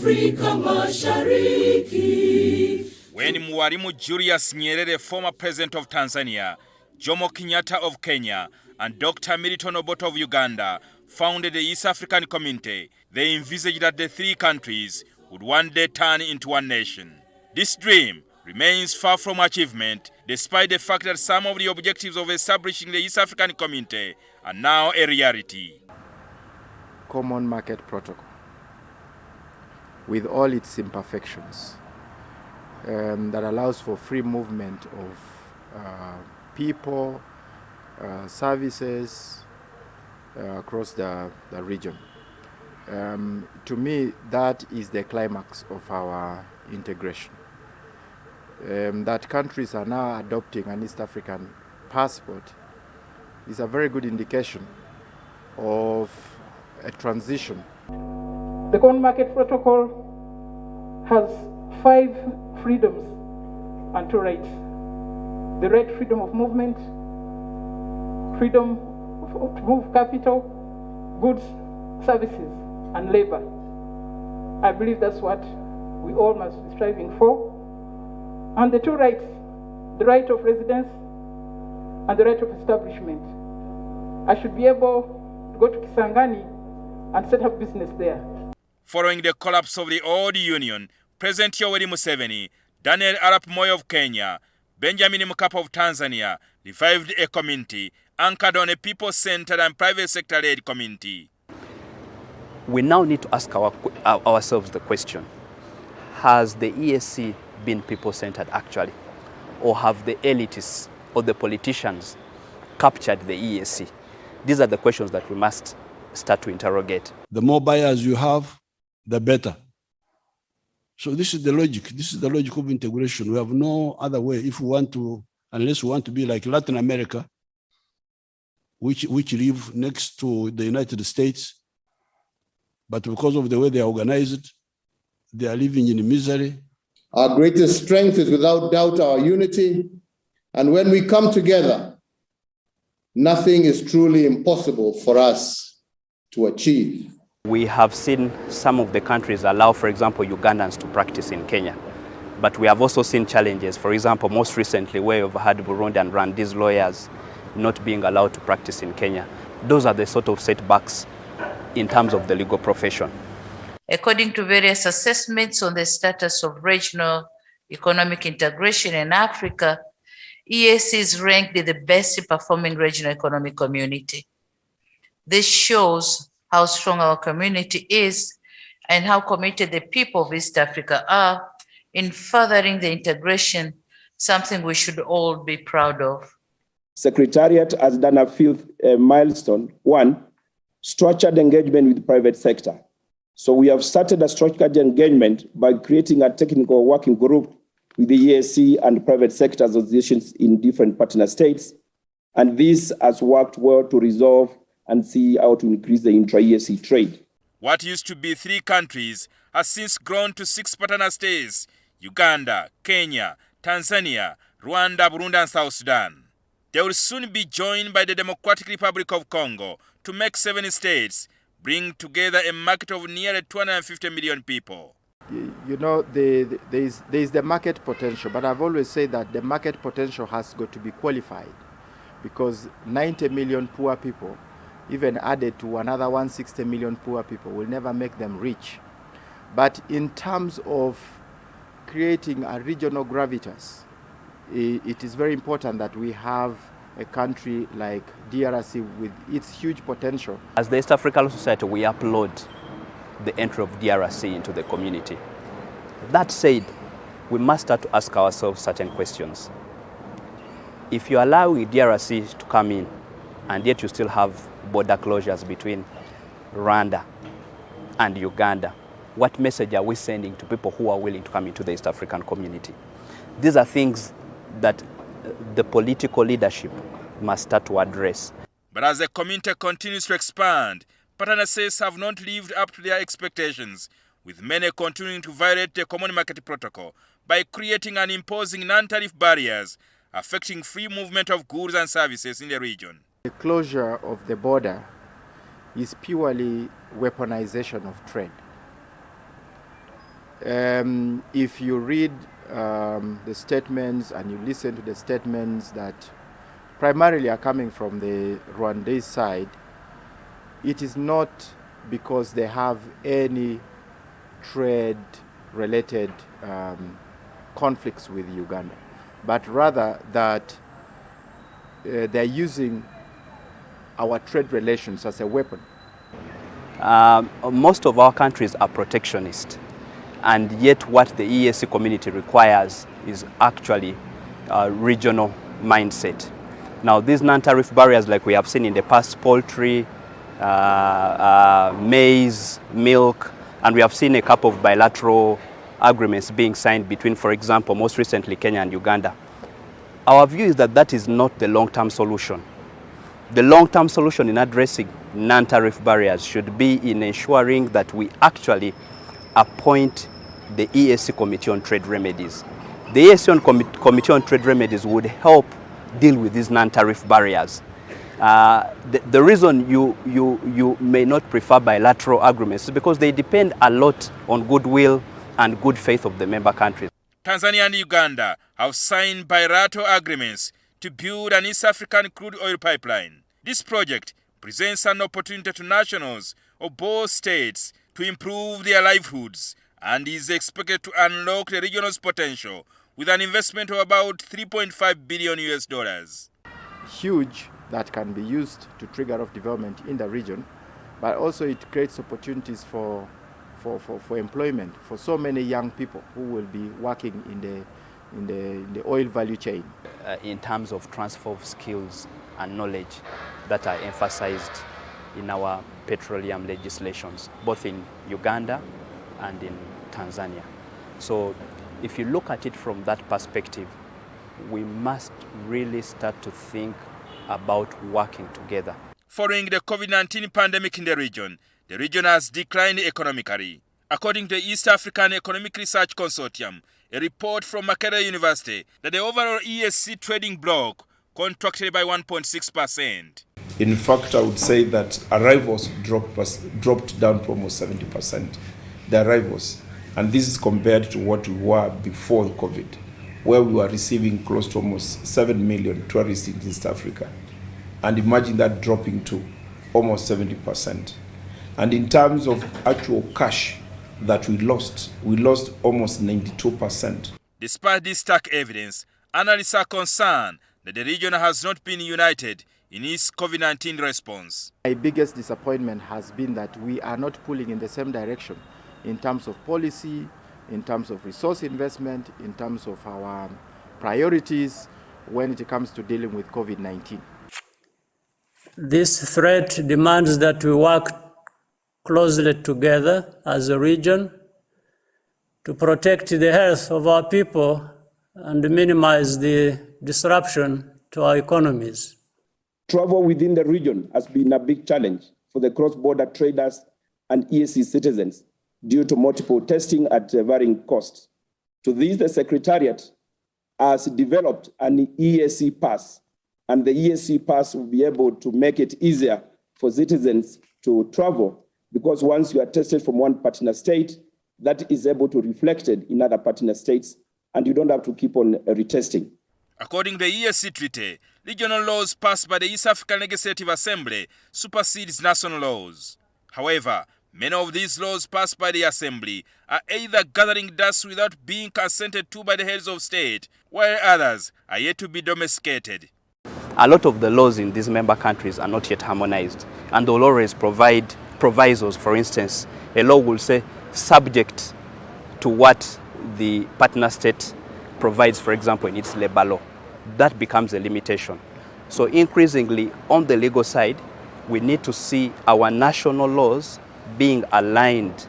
Afrika Mashariki. When Mwalimu Julius Nyerere, former president of Tanzania, Jomo Kenyatta of Kenya, and Dr. Milton Obote of Uganda founded the East African Community, they envisaged that the three countries would one day turn into one nation. This dream remains far from achievement, despite the fact that some of the objectives of establishing the East African Community are now a reality. Common market protocol, with all its imperfections, that allows for free movement of people, services across the region. To me, that is the climax of our integration. That countries are now adopting an East African passport is a very good indication of a transition. The Common Market Protocol has 5 freedoms and 2 rights. The right freedom of movement, freedom to move capital, goods, services, and labor. I believe that's what we all must be striving for. And the 2 rights, the right of residence and the right of establishment. I should be able to go to Kisangani and set up business there. Following the collapse of the old union, President Yoweri Museveni, Daniel Arap Moi of Kenya, Benjamin Mkapa of Tanzania revived a community anchored on a people-centered and private sector-led community. We now need to ask ourselves the question, has the EAC been people-centered actually? Or have the elites or the politicians captured the EAC? These are the questions that we must start to interrogate. The more buyers you have, the better. So this is the logic. This is the logic of integration. We have no other way if we want to, unless we want to be like Latin America, which live next to the United States, but because of the way they are organized, they are living in misery. Our greatest strength is without doubt our unity. And when we come together, nothing is truly impossible for us to achieve. We have seen some of the countries allow, for example, Ugandans to practice in Kenya. But we have also seen challenges. For example, most recently, where we've had Burundi and Rwandese lawyers not being allowed to practice in Kenya. Those are the sort of setbacks in terms of the legal profession. According to various assessments on the status of regional economic integration in Africa, EAC is ranked the best performing regional economic community. This shows how strong our community is and how committed the people of East Africa are in furthering the integration, something we should all be proud of. Secretariat has done a few milestone. 1, structured engagement with the private sector. So we have started a structured engagement by creating a technical working group with the EAC and private sector associations in different partner states. And this has worked well to resolve and see how to increase the intra-EAC trade. What used to be 3 countries has since grown to 6 partner states: Uganda, Kenya, Tanzania, Rwanda, Burundi and South Sudan. They will soon be joined by the Democratic Republic of Congo to make 7 states, bring together a market of nearly 250 million people. You know, there is the market potential, but I've always said that the market potential has got to be qualified, because 90 million poor people, even added to another 160 million poor people, will never make them rich. But in terms of creating a regional gravitas, it is very important that we have a country like DRC with its huge potential. As the East African Society, we applaud the entry of DRC into the community. That said, we must start to ask ourselves certain questions. If you allow DRC to come in, and yet you still have border closures between Rwanda and Uganda, what message are we sending to people who are willing to come into the East African community? These are things that the political leadership must start to address. But as the community continues to expand, partner states have not lived up to their expectations, with many continuing to violate the Common Market Protocol by creating and imposing non-tariff barriers affecting free movement of goods and services in the region. The closure of the border is purely weaponization of trade. If you read the statements and you listen to the statements that primarily are coming from the Rwandese side, it is not because they have any trade-related conflicts with Uganda, but rather that they're using our trade relations as a weapon. Most of our countries are protectionist, and yet what the EAC community requires is actually a regional mindset. Now, these non-tariff barriers, like we have seen in the past, poultry, maize, milk, and we have seen a couple of bilateral agreements being signed between, for example, most recently Kenya and Uganda. Our view is that that is not the long-term solution. The long-term solution in addressing non-tariff barriers should be in ensuring that we actually appoint the EAC Committee on Trade Remedies. The EAC Committee on Trade Remedies would help deal with these non-tariff barriers. The reason you may not prefer bilateral agreements is because they depend a lot on goodwill and good faith of the member countries. Tanzania and Uganda have signed bilateral agreements to build an East African crude oil pipeline. This project presents an opportunity to nationals of both states to improve their livelihoods and is expected to unlock the region's potential with an investment of about $3.5 billion US. Huge, that can be used to trigger off development in the region, but also it creates opportunities for employment for so many young people who will be working in the oil value chain. In terms of transfer of skills and knowledge that are emphasized in our petroleum legislations, both in Uganda and in Tanzania. So if you look at it from that perspective, we must really start to think about working together. Following the COVID-19 pandemic in the region has declined economically. According to the East African Economic Research Consortium, a report from Makerere University, that the overall EAC trading bloc contracted by 1.6%. In fact, I would say that arrivals dropped down to almost 70%. The arrivals. And this is compared to what we were before COVID, where we were receiving close to almost 7 million tourists in East Africa. And imagine that dropping to almost 70%. And in terms of actual cash that we lost almost 92%. Despite this stark evidence, analysts are concerned that the region has not been united in its COVID-19 response. My biggest disappointment has been that we are not pulling in the same direction in terms of policy, in terms of resource investment, in terms of our priorities when it comes to dealing with COVID-19. This threat demands that we work closely together as a region to protect the health of our people and minimize the disruption to our economies. Travel within the region has been a big challenge for the cross-border traders and EAC citizens due to multiple testing at varying costs. To this, the Secretariat has developed an EAC pass, and the EAC pass will be able to make it easier for citizens to travel, because once you are tested from one partner state, that is able to be reflected in other partner states, and you don't have to keep on retesting. According to the EAC treaty, regional laws passed by the East African Legislative Assembly supersedes national laws. However, many of these laws passed by the Assembly are either gathering dust without being consented to by the heads of state, while others are yet to be domesticated. A lot of the laws in these member countries are not yet harmonized, and they'll always provide provisos. For instance, a law will say subject to what the partner state provides, for example, in its labor law. That becomes a limitation. So increasingly, on the legal side, we need to see our national laws being aligned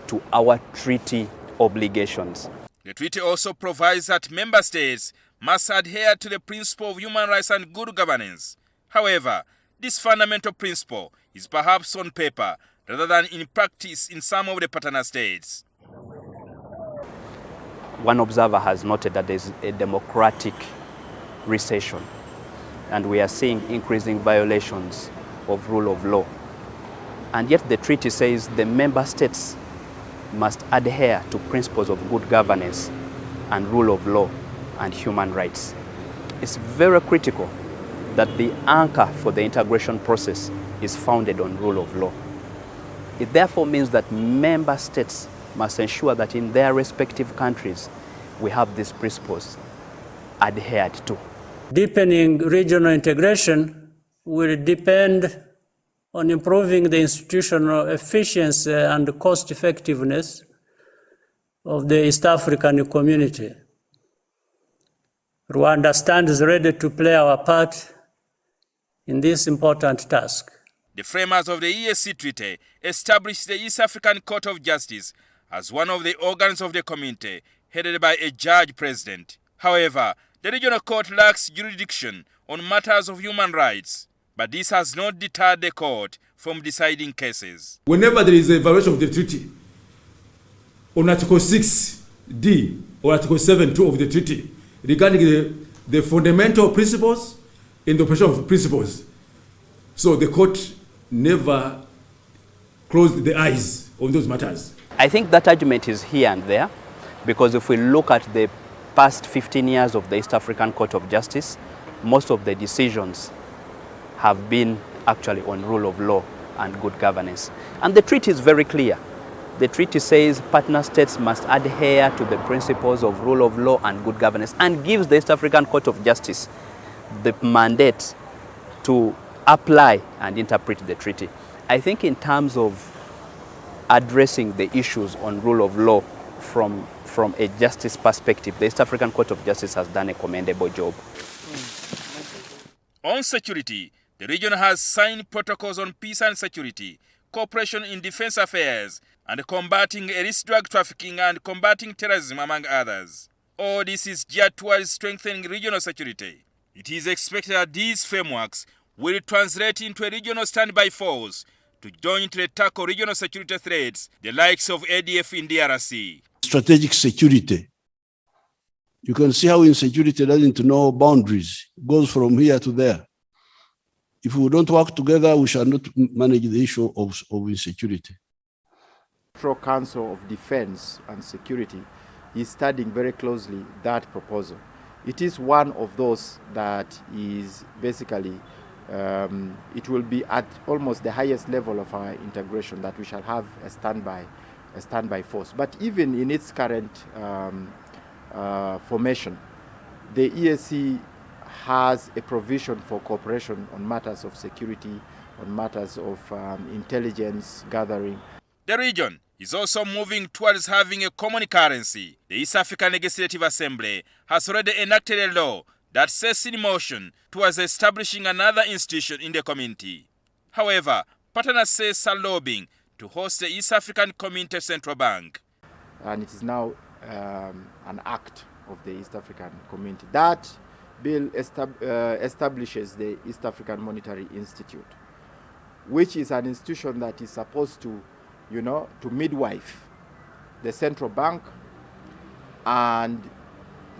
to our treaty obligations. The treaty also provides that member states must adhere to the principle of human rights and good governance. However, this fundamental principle is perhaps on paper rather than in practice in some of the partner states. One observer has noted that there is a democratic recession, and we are seeing increasing violations of rule of law. And yet the treaty says the member states must adhere to principles of good governance and rule of law and human rights. It's very critical that the anchor for the integration process is founded on rule of law. It therefore means that member states must ensure that in their respective countries we have these principles adhered to. Deepening regional integration will depend on improving the institutional efficiency and cost effectiveness of the East African community. Rwanda stands ready to play our part in this important task. The framers of the EAC Treaty established the East African Court of Justice as one of the organs of the community, headed by a judge-president. However, the regional court lacks jurisdiction on matters of human rights, but this has not deterred the court from deciding cases. Whenever there is a violation of the treaty, on Article 6D or Article 7.2 of the treaty, regarding the fundamental principles and the operation of principles, so the court never closed the eyes on those matters. I think that argument is here and there, because if we look at the past 15 years of the East African Court of Justice, most of the decisions have been actually on rule of law and good governance. And the treaty is very clear. The treaty says partner states must adhere to the principles of rule of law and good governance, and gives the East African Court of Justice the mandate to apply and interpret the treaty. I think in terms of addressing the issues on rule of law from a justice perspective, the East African Court of Justice has done a commendable job. On security, the region has signed protocols on peace and security, cooperation in defense affairs, and combating illicit drug trafficking and combating terrorism, among others. All this is geared towards strengthening regional security. It is expected that these frameworks will translate into a regional standby force to jointly tackle regional security threats, the likes of ADF in DRC. Strategic security. You can see how insecurity doesn't know boundaries. It goes from here to there. If we don't work together, we shall not manage the issue of insecurity. Central Council of Defense and Security is studying very closely that proposal. It is one of those that is basically, it will be at almost the highest level of our integration, that we shall have a standby force. But even in its current formation, the EAC has a provision for cooperation on matters of security, on matters of intelligence gathering. The region is also moving towards having a common currency. The East African Legislative Assembly has already enacted a law that sets in motion towards establishing another institution in the community. However, partners say are lobbying to host the East African Community Central Bank. And it is now an act of the East African Community. That bill establishes the East African Monetary Institute, which is an institution that is supposed to, to midwife the central bank and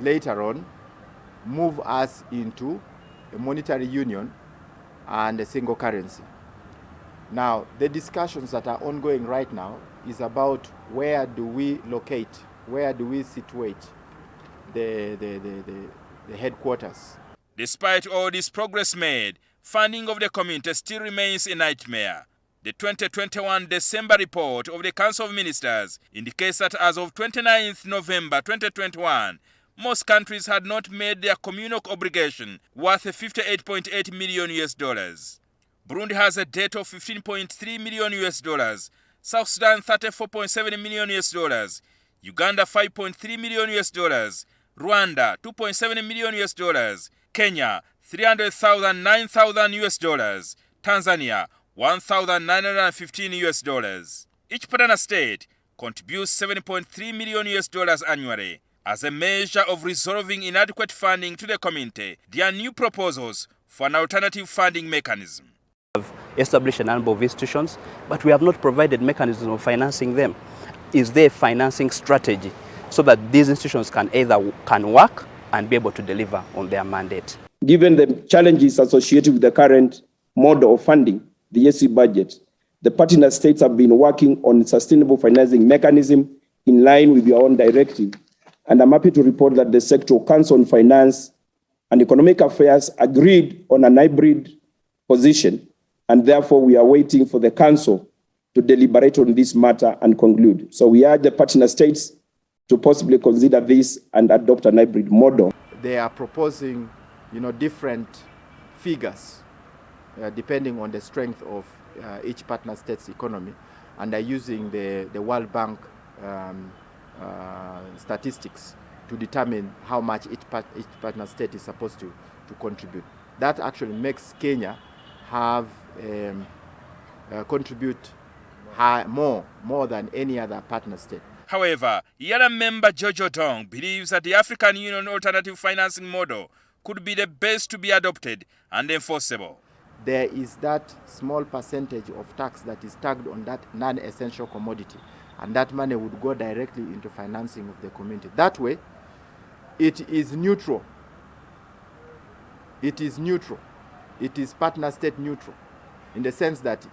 later on move us into a monetary union and a single currency. Now, the discussions that are ongoing right now is about where do we locate, where do we situate the headquarters. Despite all this progress made, funding of the community still remains a nightmare. The 2021 December report of the Council of Ministers indicates that as of 29th November 2021, most countries had not made their communal obligation worth $58.8 million. Burundi has a debt of $15.3 million, South Sudan $34.7 million, Uganda $5.3 million, Rwanda $2.7 million, Kenya $300,009 Tanzania $1,915. Each partner state contributes $7.3 million annually. As a measure of resolving inadequate funding to the community, there are new proposals for an alternative funding mechanism. We have established a number of institutions, but we have not provided mechanisms of financing them. Is there a financing strategy so that these institutions can work and be able to deliver on their mandate? Given the challenges associated with the current model of funding, the EAC budget, The partner states have been working on sustainable financing mechanism in line with your own directive. And I'm happy to report that the Sectoral Council on Finance and Economic Affairs agreed on a hybrid position. And therefore, we are waiting for the Council to deliberate on this matter and conclude. So we urge the partner states to possibly consider this and adopt a hybrid model. They are proposing, different figures depending on the strength of each partner state's economy, and are using the World Bank statistics to determine how much each partner state is supposed to contribute. That actually makes Kenya have contribute more than any other partner state. However, YARA member Jojo Dong believes that the African Union alternative financing model could be the best to be adopted and enforceable. There is that small percentage of tax that is tagged on that non-essential commodity, and that money would go directly into financing of the community. That way, it is neutral. It is neutral. It is partner state neutral, in the sense that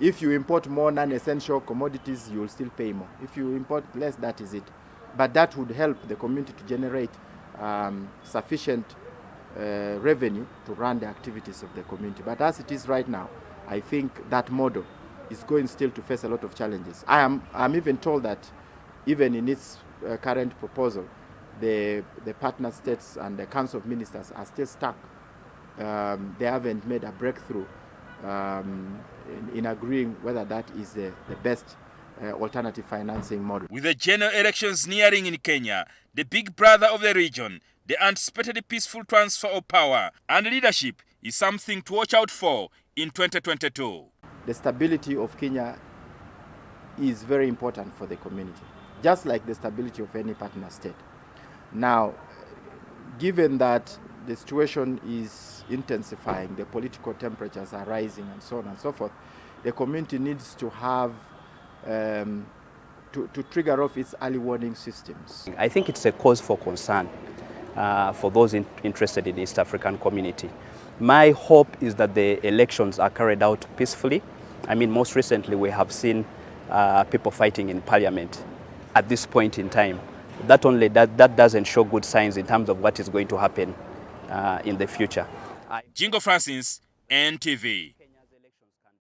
if you import more non-essential commodities, you will still pay more. If you import less, that is it. But that would help the community to generate sufficient revenue to run the activities of the community. But as it is right now, I think that model is going still to face a lot of challenges. I'm even told that even in its current proposal, the partner states and the Council of Ministers are still stuck. They haven't made a breakthrough in agreeing whether that is the best alternative financing model. With the general elections nearing in Kenya, the big brother of the region, the anticipated peaceful transfer of power and leadership is something to watch out for in 2022. The stability of Kenya is very important for the community, just like the stability of any partner state. Now, given that the situation is intensifying, the political temperatures are rising, and so on and so forth, the community needs to have to trigger off its early warning systems. I think it's a cause for concern for those interested in the East African community. My hope is that the elections are carried out peacefully. I mean, most recently we have seen people fighting in parliament at this point in time. That doesn't show good signs in terms of what is going to happen in the future. Jjingo Francis, NTV.